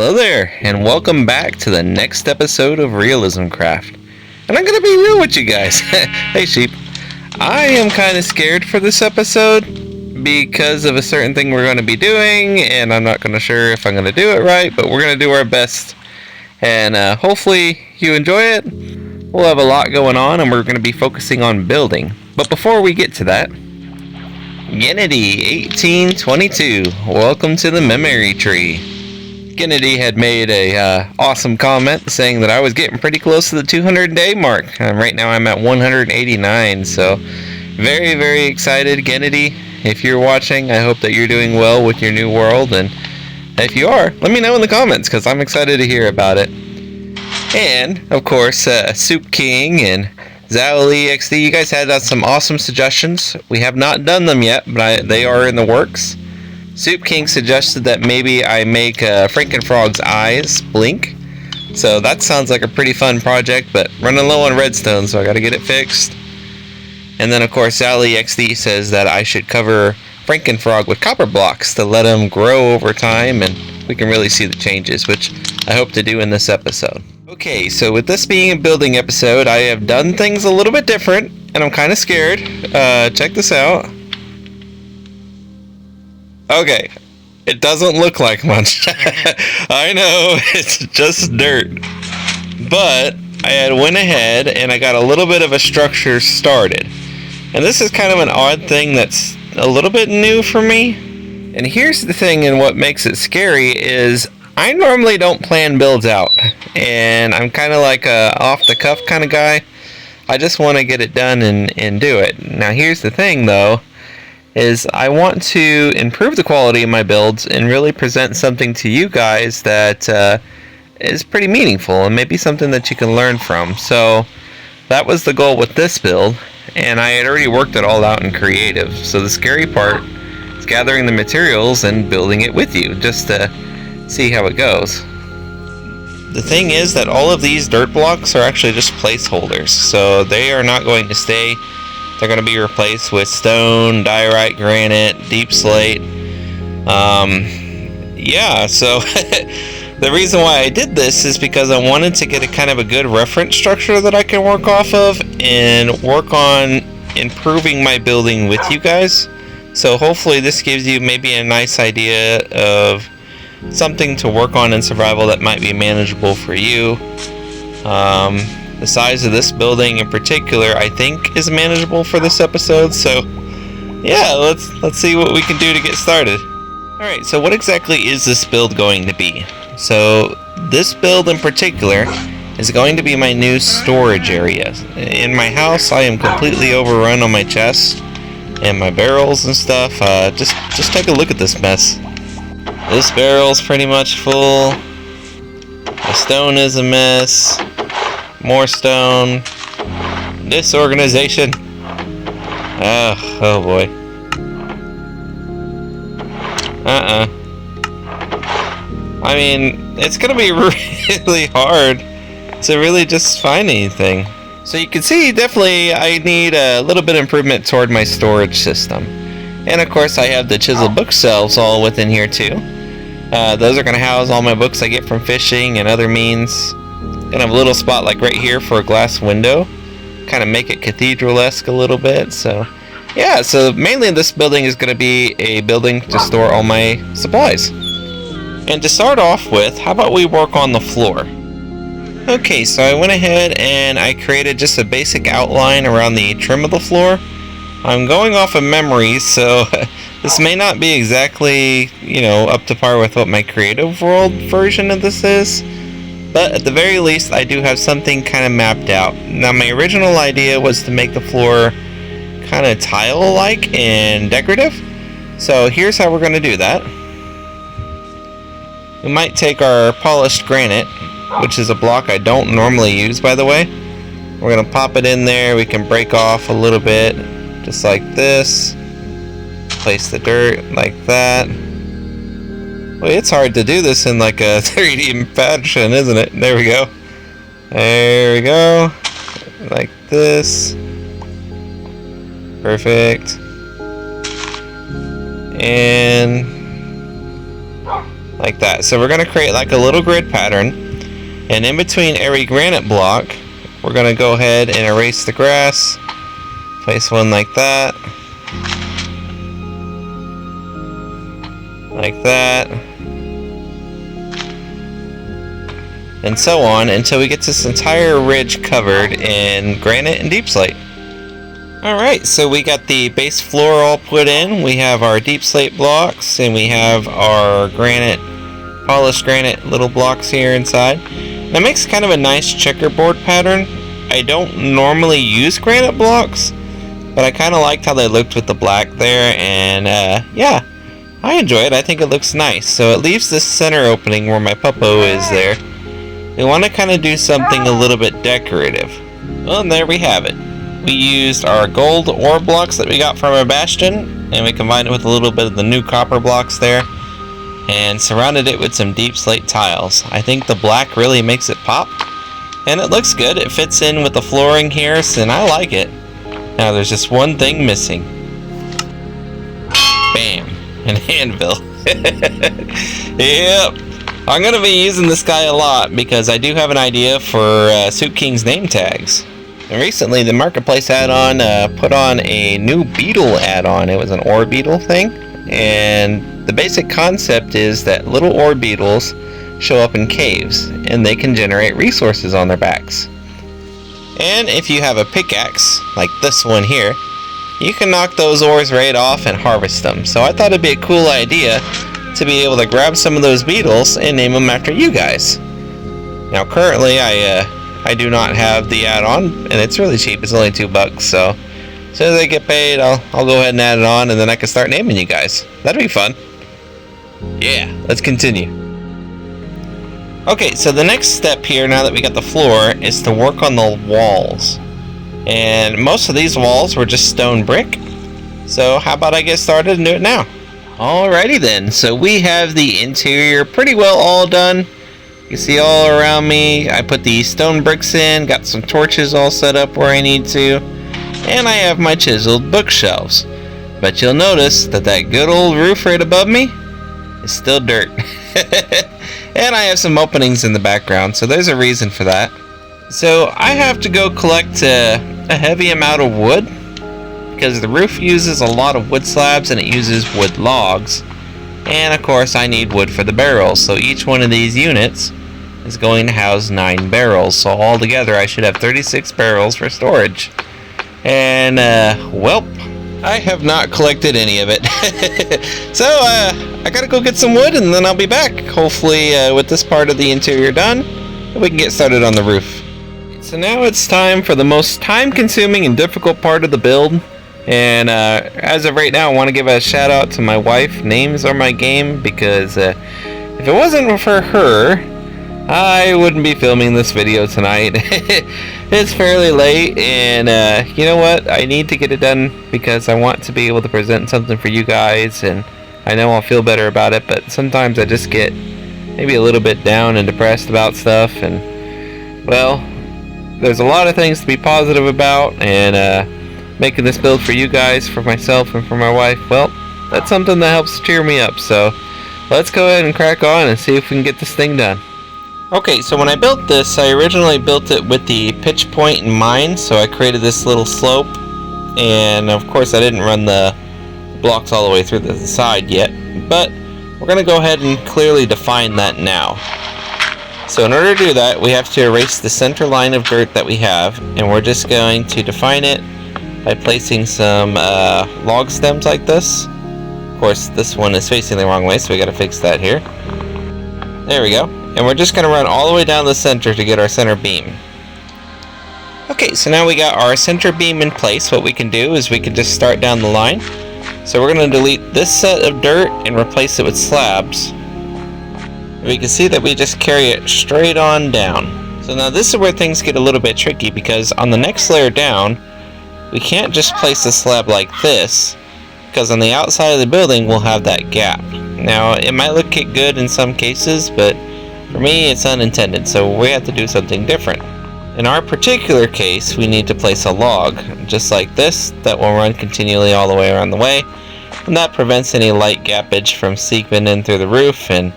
Hello there, and welcome back to the next episode of RealismCraft. And I'm gonna be real with you guys. Hey sheep. I am kind of scared for this episode because of a certain thing we're going to be doing, and I'm not gonna sure if I'm gonna do it right, but we're gonna do our best. And hopefully you enjoy it. We'll have a lot going on, and we're gonna be focusing on building. But before we get to that, Kennedy 1822, welcome to the memory tree. Kennedy had made a awesome comment saying that I was getting pretty close to the 200-day mark. Right now I'm at 189, so very, very excited, Kennedy. If you're watching, I hope that you're doing well with your new world, and if you are, let me know in the comments because I'm excited to hear about it. And, of course, Soup King and ZallyXD, you guys had some awesome suggestions. We have not done them yet, but they are in the works. Soup King suggested that maybe I make Franken Frog's eyes blink. So that sounds like a pretty fun project, but running low on redstone, so I gotta get it fixed. And then of course ZallyXD says that I should cover Franken Frog with copper blocks to let him grow over time and we can really see the changes, which I hope to do in this episode. Okay, so with this being a building episode, I have done things a little bit different, and I'm kind of scared. Check this out. Okay, it doesn't look like much. I know, it's just dirt. But I had went ahead and I got a little bit of a structure started. And this is kind of an odd thing that's a little bit new for me. And here's the thing, and what makes it scary is I normally don't plan builds out. And I'm kind of like a off-the-cuff kind of guy. I just want to get it done and do it. Now here's the thing though, is I want to improve the quality of my builds and really present something to you guys that is pretty meaningful and maybe something that you can learn from. So that was the goal with this build, and I had already worked it all out in creative. So the scary part is gathering the materials and building it with you just to see how it goes. The thing is that all of these dirt blocks are actually just placeholders, so they are not going to stay. They're going to be replaced with stone, diorite, granite, deep slate. Yeah, so the reason why I did this is because I wanted to get a kind of a good reference structure that I can work off of and work on improving my building with you guys. So hopefully this gives you maybe a nice idea of something to work on in survival that might be manageable for you. The size of this building in particular, I think, is manageable for this episode. So, yeah, let's see what we can do to get started. Alright, so what exactly is this build going to be? So, this build in particular is going to be my new storage area. In my house, I am completely overrun on my chests and my barrels and stuff. Just take a look at this mess. This barrel's pretty much full. The stone is a mess. More stone. Disorganization. Oh boy. I mean, it's gonna be really hard to really just find anything. So you can see, definitely I need a little bit of improvement toward my storage system. And of course I have the chiseled bookshelves all within here too. Those are gonna house all my books I get from fishing and other means. Gonna have a little spot like right here for a glass window, kind of make it cathedral-esque a little bit. So yeah, so mainly this building is going to be a building to store all my supplies. And to start off with, how about we work on the floor? Okay, so I went ahead and I created just a basic outline around the trim of the floor. I'm going off of memory, so this may not be exactly, up to par with what my creative world version of this is. But at the very least, I do have something kind of mapped out. Now, my original idea was to make the floor kind of tile-like and decorative. So here's how we're going to do that. We might take our polished granite, which is a block I don't normally use, by the way. We're going to pop it in there. We can break off a little bit, just like this. Place the dirt like that. Well, it's hard to do this in like a 3D fashion, isn't it? There we go. There we go. Like this. Perfect. And like that. So we're going to create like a little grid pattern, and in between every granite block we're going to go ahead and erase the grass, place one like that, like that, and so on until we get this entire ridge covered in granite and deep slate. Alright, so we got the base floor all put in, we have our deep slate blocks, and we have our granite, polished granite little blocks here inside. That makes kind of a nice checkerboard pattern. I don't normally use granite blocks, but I kind of liked how they looked with the black there, and yeah, I enjoy it. I think it looks nice. So it leaves this center opening where my puppo is there. We want to kind of do something a little bit decorative. Well, and there we have it. We used our gold ore blocks that we got from our bastion, and we combined it with a little bit of the new copper blocks there, and surrounded it with some deep slate tiles. I think the black really makes it pop, and it looks good. It fits in with the flooring here, and I like it. Now there's just one thing missing. Bam! An anvil. Yep. I'm going to be using this guy a lot because I do have an idea for Soup King's name tags. And recently the Marketplace add-on put on a new beetle add-on. It was an ore beetle thing, and the basic concept is that little ore beetles show up in caves and they can generate resources on their backs. And if you have a pickaxe like this one here, you can knock those ores right off and harvest them. So I thought it'd be a cool idea to be able to grab some of those beetles and name them after you guys. Now currently I do not have the add-on, and it's really cheap. It's only $2, so as soon as I get paid, I'll go ahead and add it on, and then I can start naming you guys. That'd be fun. Yeah, let's continue. Okay, so the next step here, now that we got the floor, is to work on the walls. And most of these walls were just stone brick, so how about I get started and do it now? Alrighty then, so we have the interior pretty well all done. You see all around me, I put the stone bricks in, got some torches all set up where I need to, and I have my chiseled bookshelves. But you'll notice that that good old roof right above me is still dirt. And I have some openings in the background, so there's a reason for that. So I have to go collect a heavy amount of wood, because the roof uses a lot of wood slabs and it uses wood logs. And of course I need wood for the barrels, so each one of these units is going to house 9 barrels. So altogether I should have 36 barrels for storage. And well, I have not collected any of it. So I gotta go get some wood and then I'll be back. Hopefully with this part of the interior done, we can get started on the roof. So now it's time for the most time-consuming and difficult part of the build. And as of right now, I want to give a shout out to my wife. Names are my game, because if it wasn't for her, I wouldn't be filming this video tonight. It's fairly late, and you know what? I need to get it done because I want to be able to present something for you guys, and I know I'll feel better about it, but sometimes I just get maybe a little bit down and depressed about stuff, and well, there's a lot of things to be positive about, and making this build for you guys, for myself, and for my wife, well, that's something that helps cheer me up. So let's go ahead and crack on and see if we can get this thing done. Okay, so when I built this, I originally built it with the pitch point in mind, so I created this little slope, and of course I didn't run the blocks all the way through the side yet, but we're going to go ahead and clearly define that now. So in order to do that, we have to erase the center line of dirt that we have, and we're just going to define it by placing some log stems like this. Of course, this one is facing the wrong way, so we got to fix that here. There we go. And we're just going to run all the way down the center to get our center beam. Okay, so now we got our center beam in place. What we can do is we can just start down the line. So we're going to delete this set of dirt and replace it with slabs. We can see that we just carry it straight on down. So now this is where things get a little bit tricky, because on the next layer down, we can't just place a slab like this, because on the outside of the building we'll have that gap. Now it might look good in some cases, but for me it's unintended, so we have to do something different. In our particular case, we need to place a log, just like this, that will run continually all the way around the way, and that prevents any light gappage from seeping in through the roof and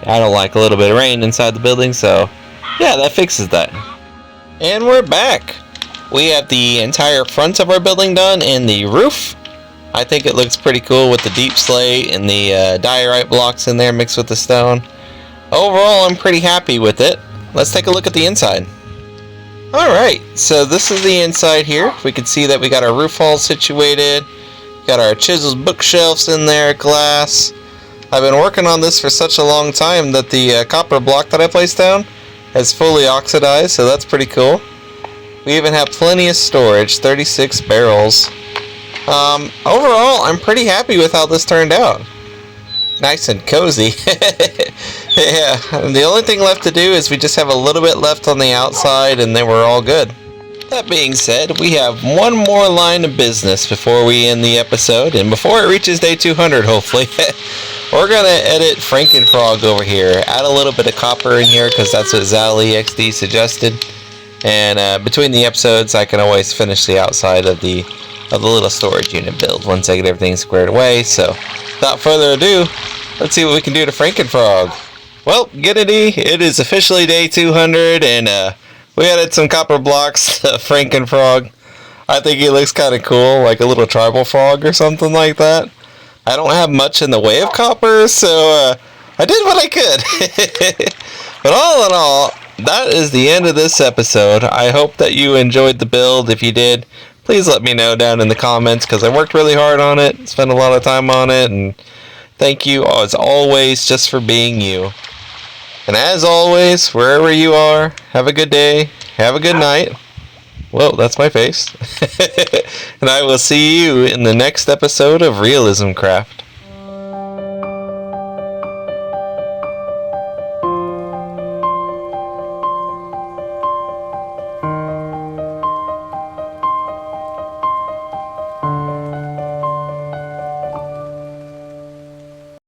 I don't like a little bit of rain inside the building, so yeah, that fixes that. And we're back. We have the entire front of our building done and the roof. I think it looks pretty cool with the deep slate and the diorite blocks in there mixed with the stone. Overall, I'm pretty happy with it. Let's take a look at the inside. Alright, so this is the inside here. We can see that we got our roof all situated. Got our chiseled bookshelves in there, glass. I've been working on this for such a long time that the copper block that I placed down has fully oxidized, so that's pretty cool. We even have plenty of storage, 36 barrels. Overall, I'm pretty happy with how this turned out. Nice and cozy. Yeah, the only thing left to do is we just have a little bit left on the outside and then we're all good. That being said, we have one more line of business before we end the episode, and before it reaches day 200, hopefully. We're going to edit Franken over here, add a little bit of copper in here because that's what ZalEXD suggested. And between the episodes, I can always finish the outside of the little storage unit build once I get everything squared away. So, without further ado, let's see what we can do to Franken. Well, Giddity, it is officially day 200, and we added some copper blocks to Franken. I think he looks kind of cool, like a little tribal frog or something like that. I don't have much in the way of copper, so I did what I could. But all in all, that is the end of this episode. I hope that you enjoyed the build. If you did, please let me know down in the comments, because I worked really hard on it, spent a lot of time on it, and thank you as always just for being you. And as always, wherever you are, have a good day, have a good night. Whoa, that's my face. And I will see you in the next episode of RealismCraft.